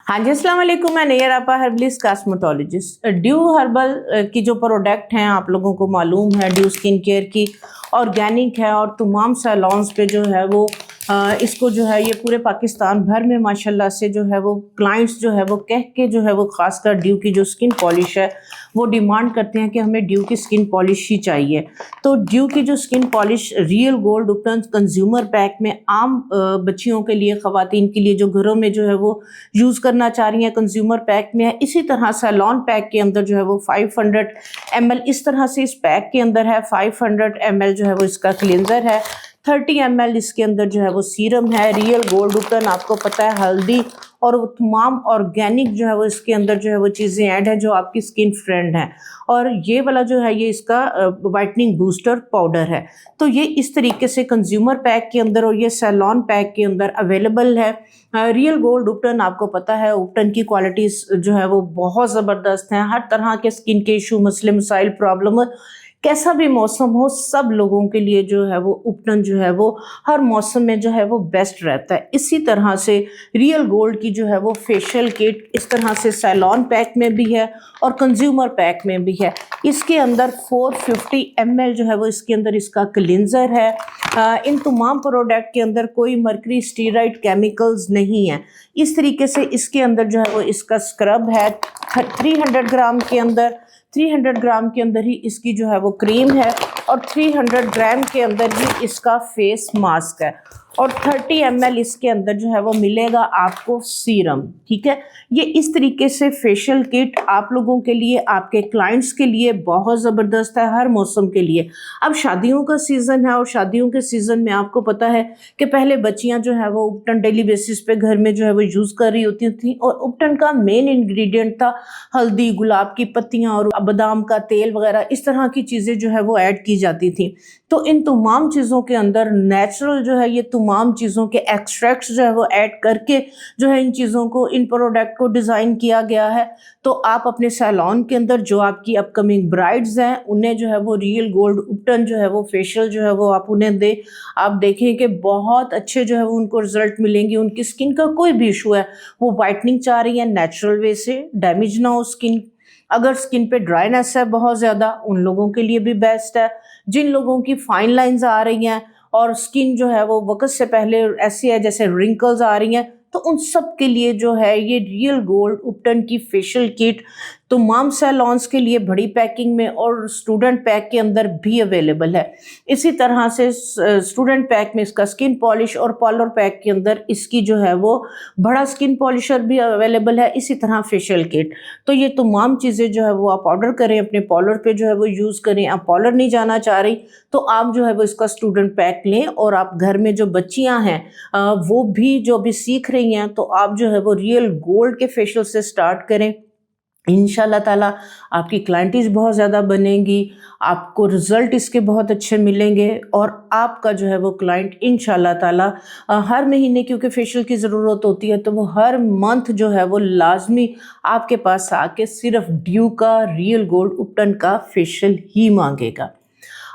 हाँ जी, अस्सलाम वालेकुम। मैं नैयर आपा हर्बलिस्ट कॉस्मेटोलॉजिस्ट। ड्यू हर्बल की जो प्रोडक्ट हैं आप लोगों को मालूम है, ड्यू स्किन केयर की ऑर्गेनिक है और तमाम सैलॉन्स पे जो है वो इसको जो है ये पूरे पाकिस्तान भर में माशाल्लाह से जो है वो क्लाइंट्स जो है वो कह के जो है वो खासकर ड्यू की जो स्किन पॉलिश है वो डिमांड करते हैं कि हमें ड्यू की स्किन पॉलिश ही चाहिए। तो ड्यू की जो skin polish real gold ubtan consumer pack में आम बच्चियों के लिए, ख़वातीन के लिए जो घरों में जो है वो यूज़ करना चाह रही हैं, कंज्यूमर पैक में है। इसी तरह सैलॉन पैक के अंदर जो है वो 500 ml इस तरह से इस पैक के अंदर है। 500 ml जो है वो इसका क्लींजर है। 30 ml इसके अंदर जो है वो सीरम है। रियल गोल्ड उपटन आपको पता है हल्दी और वो तमाम ऑर्गेनिक जो है वो इसके अंदर जो है वो चीज़ें ऐड है जो आपकी स्किन फ्रेंड है। और ये वाला जो है ये इसका वाइटनिंग बूस्टर पाउडर है। तो ये इस तरीके से कंज्यूमर पैक के अंदर और ये सैलॉन पैक के अंदर अवेलेबल है। रियल गोल्ड उपटन आपको पता है उपटन की क्वालिटीज़ जो है वो बहुत ज़बरदस्त हैं। हर तरह के स्किन के इशू, मसले मसाइल, प्रॉब्लम, कैसा भी मौसम हो सब लोगों के लिए जो है वो उपटन जो है वो हर मौसम में जो है वो बेस्ट रहता है। इसी तरह से रियल गोल्ड की जो है वो फेशियल किट इस तरह से सैलॉन पैक में भी है और कंज्यूमर पैक में भी है। इसके अंदर 450 ml जो है वो इसके अंदर इसका क्लींजर है। इन तमाम प्रोडक्ट के अंदर कोई मर्करी स्टीरॉइड केमिकल्स नहीं है। इस तरीके से इसके अंदर जो है वो इसका स्क्रब है। 300 ग्राम के अंदर 300 ग्राम के अंदर ही इसकी जो है वो क्रीम है और 300 ग्राम के अंदर ही इसका फेस मास्क है और 30 ml इसके अंदर जो है वो मिलेगा आपको सीरम। ठीक है, ये इस तरीके से फेशियल किट आप लोगों के लिए, आपके क्लाइंट्स के लिए बहुत ज़बरदस्त है हर मौसम के लिए। अब शादियों का सीज़न है और शादियों के सीज़न में आपको पता है कि पहले बच्चियां जो है वो उपटन डेली बेसिस पे घर में जो है वो यूज़ कर रही होती थी और उपटन का मेन इंग्रेडिएंट था हल्दी, गुलाब की पत्तियाँ और बादाम का तेल वगैरह, इस तरह की चीज़ें जो है वो ऐड की जाती थी। तो इन तमाम चीज़ों के अंदर नेचुरल जो है ये तमाम चीज़ों के एक्सट्रैक्ट्स जो है वो ऐड करके जो है इन चीज़ों को, इन प्रोडक्ट को डिज़ाइन किया गया है। तो आप अपने सैलॉन के अंदर जो आपकी अपकमिंग ब्राइड्स हैं उन्हें जो है वो रियल गोल्ड उपटन जो है वो फेशियल जो है वो आप उन्हें दें। आप देखें कि बहुत अच्छे जो है वो उनको रिजल्ट मिलेंगे। उनकी स्किन का कोई भी इशू है, वो वाइटनिंग चाह रही है नेचुरल वे से, डैमेज ना हो स्किन। अगर स्किन पे ड्राइनेस है बहुत ज़्यादा, उन लोगों के लिए भी बेस्ट है। जिन लोगों की फाइन लाइंस आ रही हैं और स्किन जो है वो वक्त से पहले ऐसी है जैसे रिंकल्स आ रही हैं, तो उन सब के लिए जो है ये रियल गोल्ड उपटन की फेशियल किट तमाम सैलॉन्स के लिए बड़ी पैकिंग में और स्टूडेंट पैक के अंदर भी अवेलेबल है। इसी तरह से स्टूडेंट पैक में इसका स्किन पॉलिश और पार्लर पैक के अंदर इसकी जो है वो बड़ा स्किन पॉलिशर भी अवेलेबल है। इसी तरह फेशियल किट। तो ये तमाम चीज़ें जो है वो आप ऑर्डर करें, अपने पार्लर पे जो है वो यूज़ करें। आप पार्लर नहीं जाना चाह रही तो आप जो है वो इसका स्टूडेंट पैक लें और आप घर में जो बच्चियां हैं वो भी जो अभी सीख रही हैं तो आप जो है वो रियल गोल्ड के फेशियल से स्टार्ट करें। इंशाल्लाह ताला आपकी क्लाइंटीज बहुत ज़्यादा बनेगी, आपको रिज़ल्ट इसके बहुत अच्छे मिलेंगे और आपका जो है वो क्लाइंट इंशाल्लाह ताला हर महीने, क्योंकि फेशियल की ज़रूरत होती है, तो वो हर मंथ जो है वो लाजमी आपके पास आके सिर्फ ड्यू का रियल गोल्ड उपटन का फेशियल ही मांगेगा।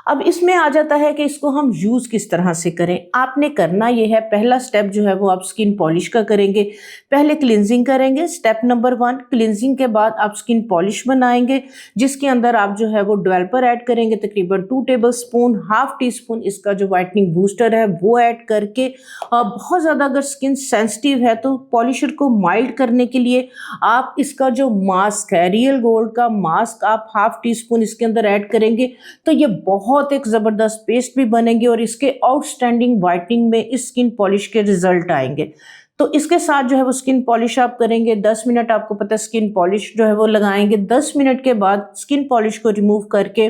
अब इसमें आ जाता है कि इसको हम यूज़ किस तरह से करें। आपने करना ये है, पहला स्टेप जो है वो आप स्किन पॉलिश का करेंगे। पहले क्लिनजिंग करेंगे, स्टेप नंबर 1। क्लिनजिंग के बाद आप स्किन पॉलिश बनाएंगे जिसके अंदर आप जो है वो डेवलपर ऐड करेंगे, तकरीबन 2 table spoon, half tea spoon इसका जो वाइटनिंग बूस्टर है वो ऐड करके बहुत ज़्यादा अगर स्किन सेंसिटिव है तो पॉलिशर को माइल्ड करने के लिए आप इसका जो मास्क है, रियल गोल्ड का मास्क, आप हाफ टी स्पून इसके अंदर ऐड करेंगे तो ये बहुत एक ज़बरदस्त पेस्ट भी बनेंगे और इसके आउटस्टैंडिंग वाइटनिंग में इस स्किन पॉलिश के रिजल्ट आएंगे। तो इसके साथ जो है वो स्किन पॉलिश आप करेंगे 10 मिनट, आपको पता है स्किन पॉलिश जो है वो लगाएंगे। 10 मिनट के बाद स्किन पॉलिश को रिमूव करके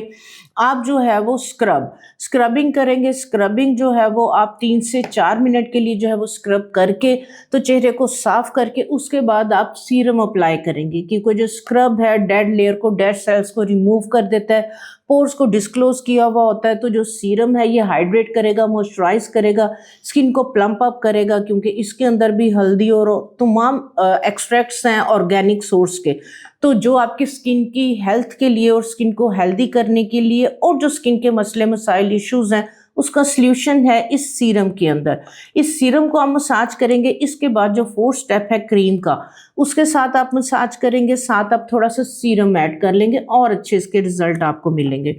आप जो है वो स्क्रबिंग करेंगे। स्क्रबिंग जो है वो आप 3 से 4 मिनट के लिए जो है वो स्क्रब करके तो चेहरे को साफ करके उसके बाद आप सीरम अप्लाई करेंगे, क्योंकि जो स्क्रब है डेड लेयर को, डेड सेल्स को रिमूव कर देता है, पोर्स को डिस्क्लोज किया हुआ होता है। तो जो सीरम है ये हाइड्रेट करेगा, मॉइस्चराइज करेगा, स्किन को प्लम्प अप करेगा, क्योंकि इसके अंदर भी हल्दी और तमाम एक्सट्रैक्ट्स हैं ऑर्गेनिक सोर्स के। तो जो आपकी स्किन की हेल्थ के लिए और स्किन को हेल्दी करने के लिए और जो स्किन के मसले मसाइल इश्यूज हैं उसका सॉल्यूशन है इस सीरम के अंदर। इस सीरम को आप मसाज करेंगे, इसके बाद जो 4th स्टेप है क्रीम का, उसके साथ आप मसाज करेंगे, साथ आप थोड़ा सा सीरम ऐड कर लेंगे और अच्छे इसके रिजल्ट आपको मिलेंगे।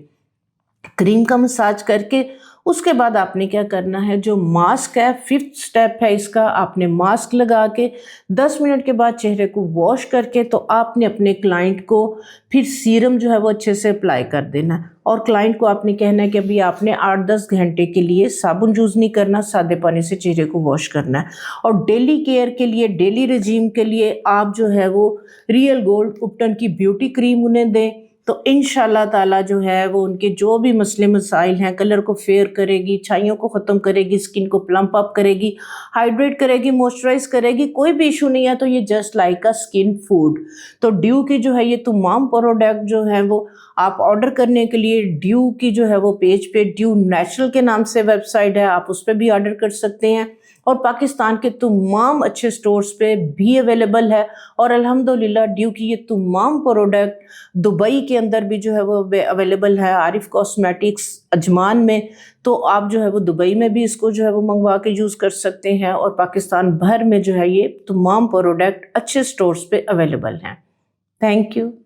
क्रीम का मसाज करके उसके बाद आपने क्या करना है, जो मास्क है 5th स्टेप है इसका, आपने मास्क लगा के 10 मिनट के बाद चेहरे को वॉश करके तो आपने अपने क्लाइंट को फिर सीरम जो है वो अच्छे से अप्लाई कर देना है। और क्लाइंट को आपने कहना है कि अभी आपने 8-10 घंटे के लिए साबुन यूज़ नहीं करना, सादे पानी से चेहरे को वॉश करना है। और डेली केयर के लिए, डेली रिजीम के लिए आप जो है वो रियल गोल्ड उपटन की ब्यूटी क्रीम उन्हें दें, तो इंशाल्लाह ताला जो है वो उनके जो भी मसले मसाइल हैं, कलर को फेयर करेगी, छाइयों को ख़त्म करेगी, स्किन को प्लम्प अप करेगी, हाइड्रेट करेगी, मॉइस्चराइज करेगी, कोई भी इशू नहीं है। तो ये जस्ट लाइक अ स्किन फूड। तो ड्यू की जो है ये तमाम प्रोडक्ट जो है वो आप ऑर्डर करने के लिए ड्यू की जो है वो पेज पे ड्यू नेचुरल के नाम से वेबसाइट है, आप उस पर भी ऑर्डर कर सकते हैं। और पाकिस्तान के तमाम अच्छे स्टोर्स पे भी अवेलेबल है। और अल्हम्दुलिल्लाह ड्यू की ये तमाम प्रोडक्ट दुबई के अंदर भी जो है वो अवेलेबल है, आरिफ कॉस्मेटिक्स अजमान में। तो आप जो है वो दुबई में भी इसको जो है वो मंगवा के यूज़ कर सकते हैं। और पाकिस्तान भर में जो है ये तमाम प्रोडक्ट अच्छे स्टोर्स पे अवेलेबल हैं। Thank you.